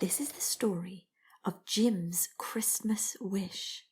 This is the story of Jim's Christmas wish.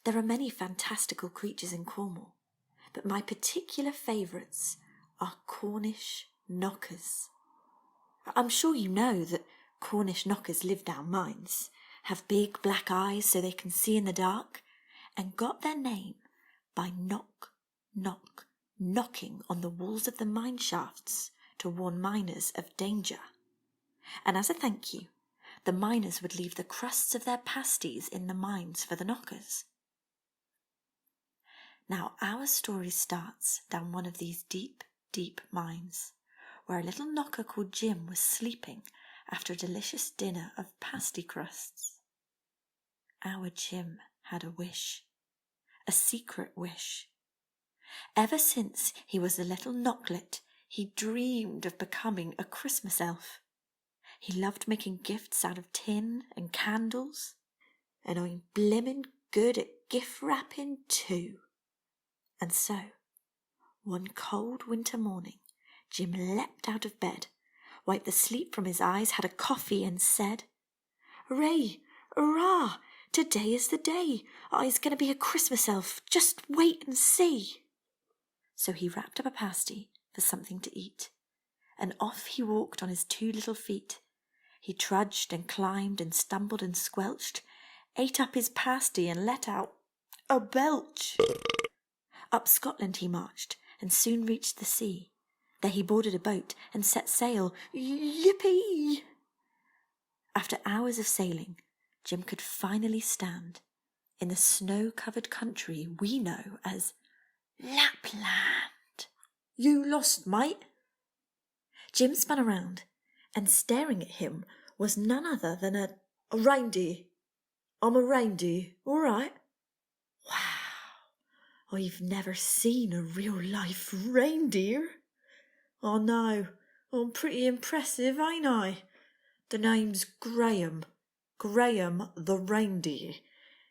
There are many fantastical creatures in Cornwall, but my particular favourites are Cornish knockers. I'm sure you know that Cornish knockers live down mines, have big black eyes so they can see in the dark, and got their name by knocking on the walls of the mine shafts to warn miners of danger. And as a thank you, the miners would leave the crusts of their pasties in the mines for the knockers. Now our story starts down one of these deep, deep mines, where a little knocker called Jim was sleeping after a delicious dinner of pasty crusts. Our Jim had a wish, a secret wish. Ever since he was a little knocklet, he dreamed of becoming a Christmas elf. He loved making gifts out of tin and candles, and I'm blimmin' good at gift wrapping too. And so, one cold winter morning, Jim leapt out of bed, wiped the sleep from his eyes, had a coffee and said, "Hooray, hurrah, today is the day. I's going to be a Christmas elf, just wait and see." So he wrapped up a pasty for something to eat, and off he walked on his two little feet. He trudged and climbed and stumbled and squelched, ate up his pasty and let out a belch. Up Scotland he marched, and soon reached the sea. There he boarded a boat and set sail. Yippee! After hours of sailing, Jim could finally stand in the snow-covered country we know as Lapland. "You lost, mate?" Jim spun around, and staring at him was none other than a reindeer. "I'm a reindeer, all right." "Wow, I've never seen a real-life reindeer." "I know, I'm pretty impressive, ain't I? The name's Graham the reindeer,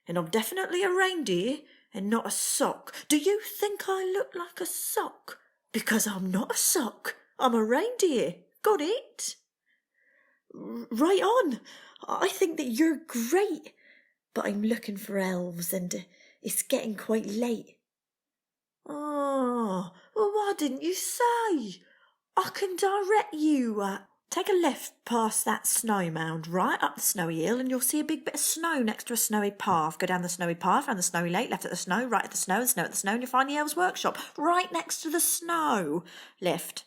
and I'm definitely a reindeer and not a sock. Do you think I look like a sock? Because I'm not a sock, I'm a reindeer. Got it?" "Right on. I think that you're great, but I'm looking for elves and it's getting quite late." "Oh, well, why didn't you say? I can direct you. Take a left past that snow mound, right up the snowy hill, and you'll see a big bit of snow next to a snowy path. Go down the snowy path, round the snowy lake, left at the snow, right at the snow, and snow at the snow, and you'll find the elves' workshop right next to the snow. Left."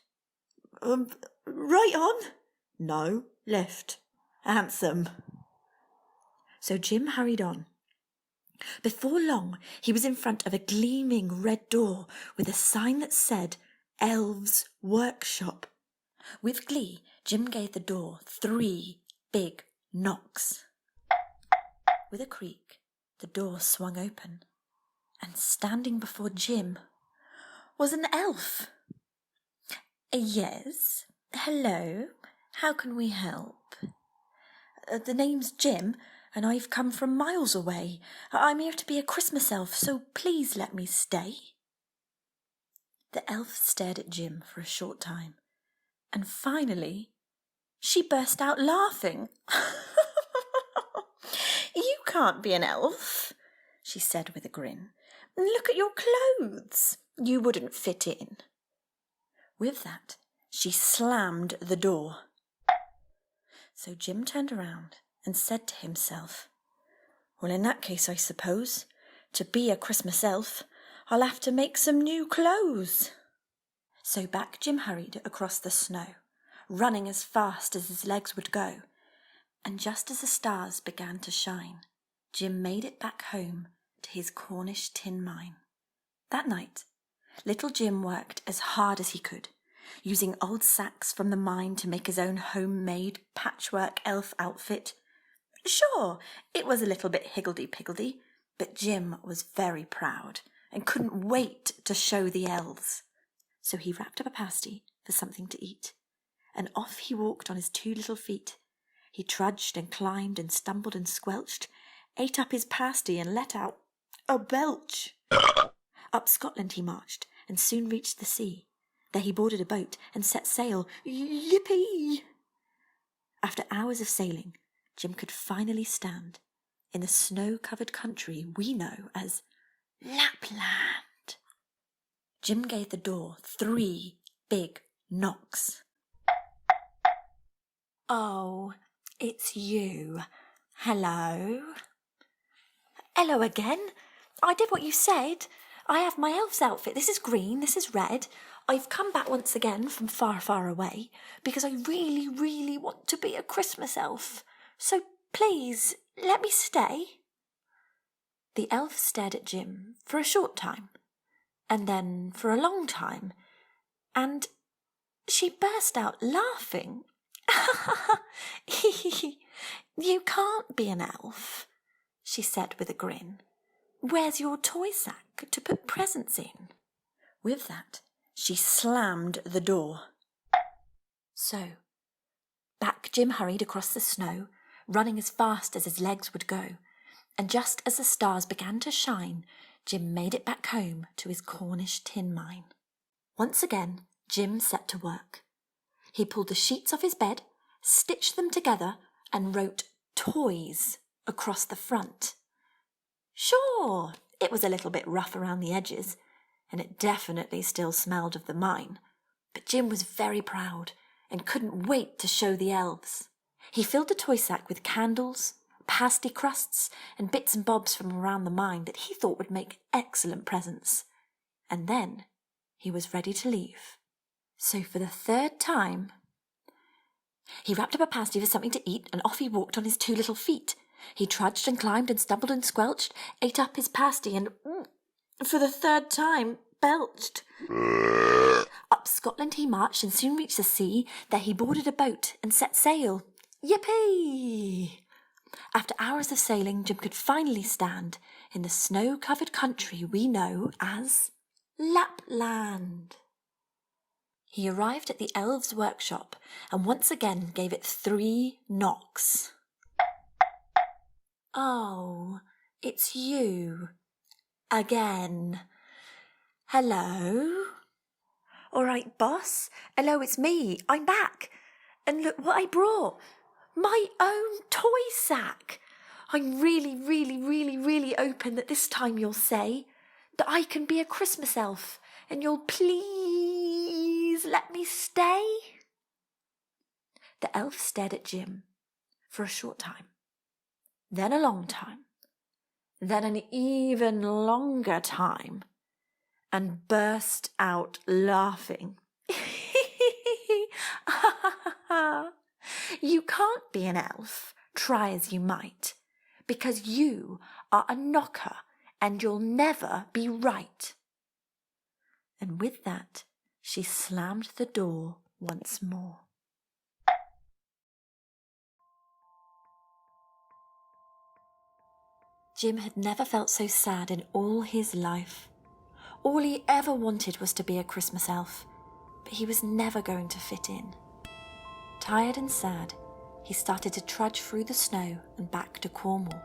Right on?" "No, left. Handsome." So Jim hurried on. Before long, he was in front of a gleaming red door with a sign that said Elves' Workshop. With glee, Jim gave the door 3 big knocks. With a creak, the door swung open, and standing before Jim was an elf. "Yes, hello, how can we help?" "The name's Jim, and I've come from miles away. I'm here to be a Christmas elf, so please let me stay." The elf stared at Jim for a short time, and finally she burst out laughing. "You can't be an elf," she said with a grin. "Look at your clothes. You wouldn't fit in." With that, she slammed the door. So Jim turned around and said to himself, "Well, in that case, I suppose, to be a Christmas elf, I'll have to make some new clothes." So back Jim hurried across the snow, running as fast as his legs would go. And just as the stars began to shine, Jim made it back home to his Cornish tin mine. That night, little Jim worked as hard as he could, using old sacks from the mine to make his own homemade patchwork elf outfit. Sure, it was a little bit higgledy-piggledy, but Jim was very proud and couldn't wait to show the elves. So he wrapped up a pasty for something to eat, and off he walked on his 2 little feet. He trudged and climbed and stumbled and squelched, ate up his pasty and let out a belch. Up Scotland he marched, and soon reached the sea. There he boarded a boat and set sail. Yippee! After hours of sailing, Jim could finally stand in the snow-covered country we know as Lapland. Jim gave the door 3 big knocks. Oh, it's you. Hello? Hello again. I did what you said. I have my elf's outfit. This is green, this is red. I've come back once again from far, far away because I really, really want to be a Christmas elf. So please, let me stay. The elf stared at Jim for a short time, and then for a long time, and she burst out laughing. You can't be an elf, she said with a grin. Where's your toy sack to put presents in? With that, she slammed the door. So, back Jim hurried across the snow, running as fast as his legs would go, and just as the stars began to shine, Jim made it back home to his Cornish tin mine. Once again, Jim set to work. He pulled the sheets off his bed, stitched them together, and wrote toys across the front. Sure, it was a little bit rough around the edges, and it definitely still smelled of the mine, but Jim was very proud and couldn't wait to show the elves. He filled the toy sack with candles, pasty crusts, and bits and bobs from around the mine that he thought would make excellent presents. And then he was ready to leave. So for the 3rd time, he wrapped up a pasty for something to eat, and off he walked on his 2 little feet. He trudged and climbed and stumbled and squelched, ate up his pasty and, for the 3rd time, belched. Up Scotland he marched and soon reached the sea. There he boarded a boat and set sail. Yippee! After hours of sailing, Jim could finally stand in the snow-covered country we know as Lapland. He arrived at the elves' workshop and once again gave it 3 knocks. Oh, it's you. Again. Hello? All right, boss. Hello, it's me. I'm back. And look what I brought. My own toy sack. I'm really, really, really, really hoping that this time you'll say that I can be a Christmas elf and you'll please let me stay. The elf stared at Jim for a short time, then a long time, then an even longer time, and burst out laughing. You can't be an elf, try as you might, because you are a knocker and you'll never be right. And with that, she slammed the door once more. Jim had never felt so sad in all his life. All he ever wanted was to be a Christmas elf, but he was never going to fit in. Tired and sad, he started to trudge through the snow and back to Cornwall.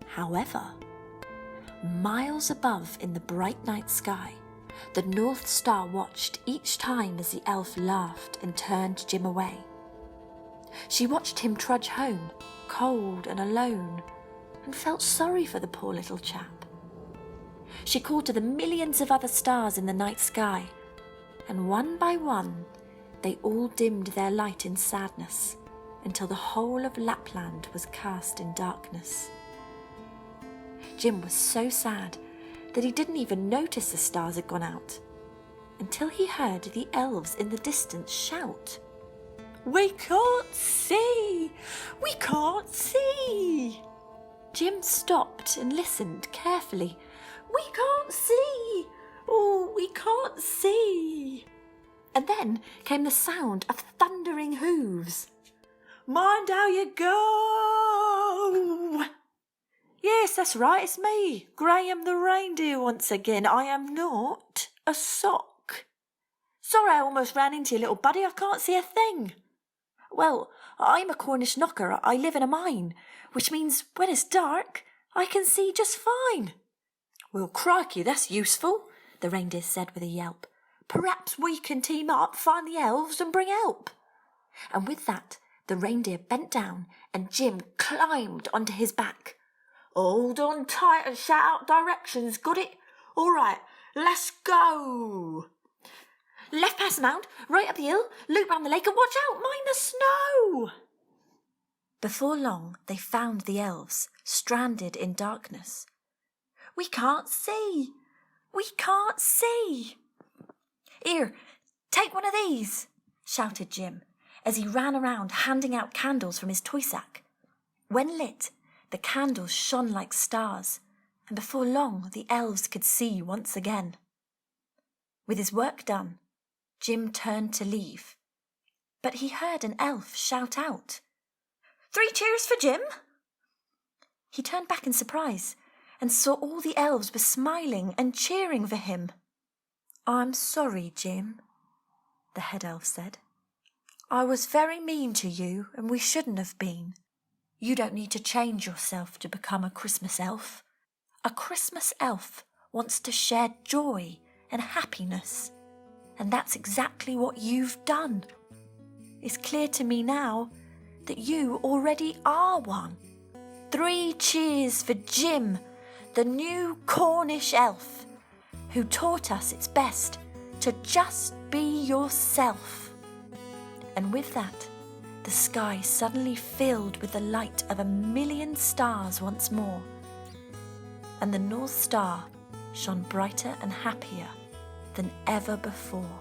However, miles above in the bright night sky, the North Star watched each time as the elf laughed and turned Jim away. She watched him trudge home, cold and alone, and felt sorry for the poor little chap. She called to the millions of other stars in the night sky, and one by one, they all dimmed their light in sadness until the whole of Lapland was cast in darkness. Jim was so sad that he didn't even notice the stars had gone out until he heard the elves in the distance shout, "We can't see! We can't see!" Jim stopped and listened carefully. "We can't see! Oh, we can't see!" And then came the sound of thundering hooves. "Mind how you go!" "Yes, that's right, it's me, Graham the reindeer once again. I am not a sock. Sorry I almost ran into you, little buddy, I can't see a thing." "Well, I'm a Cornish knocker. I live in a mine, which means when it's dark, I can see just fine." "Well, crikey, that's useful," the reindeer said with a yelp. Perhaps we can team up, find the elves and bring help." And with that, the reindeer bent down and Jim climbed onto his back. "Hold on tight and shout out directions, got it? All right, let's go." "Left past the mound, right up the hill, loop round the lake and watch out, mind the snow." Before long, they found the elves, stranded in darkness. "We can't see! We can't see!" "Here, take one of these," shouted Jim, as he ran around handing out candles from his toy sack. When lit, the candles shone like stars, and before long the elves could see once again. With his work done, Jim turned to leave, but he heard an elf shout out, "3 cheers for Jim!" He turned back in surprise and saw all the elves were smiling and cheering for him. "I'm sorry, Jim," the head elf said. "I was very mean to you and we shouldn't have been. You don't need to change yourself to become a Christmas elf. A Christmas elf wants to share joy and happiness, and that's exactly what you've done. It's clear to me now that you already are one. 3 cheers for Jim, the new Cornish elf, who taught us it's best to just be yourself." And with that, the sky suddenly filled with the light of 1,000,000 stars once more, and the North Star shone brighter and happier than ever before.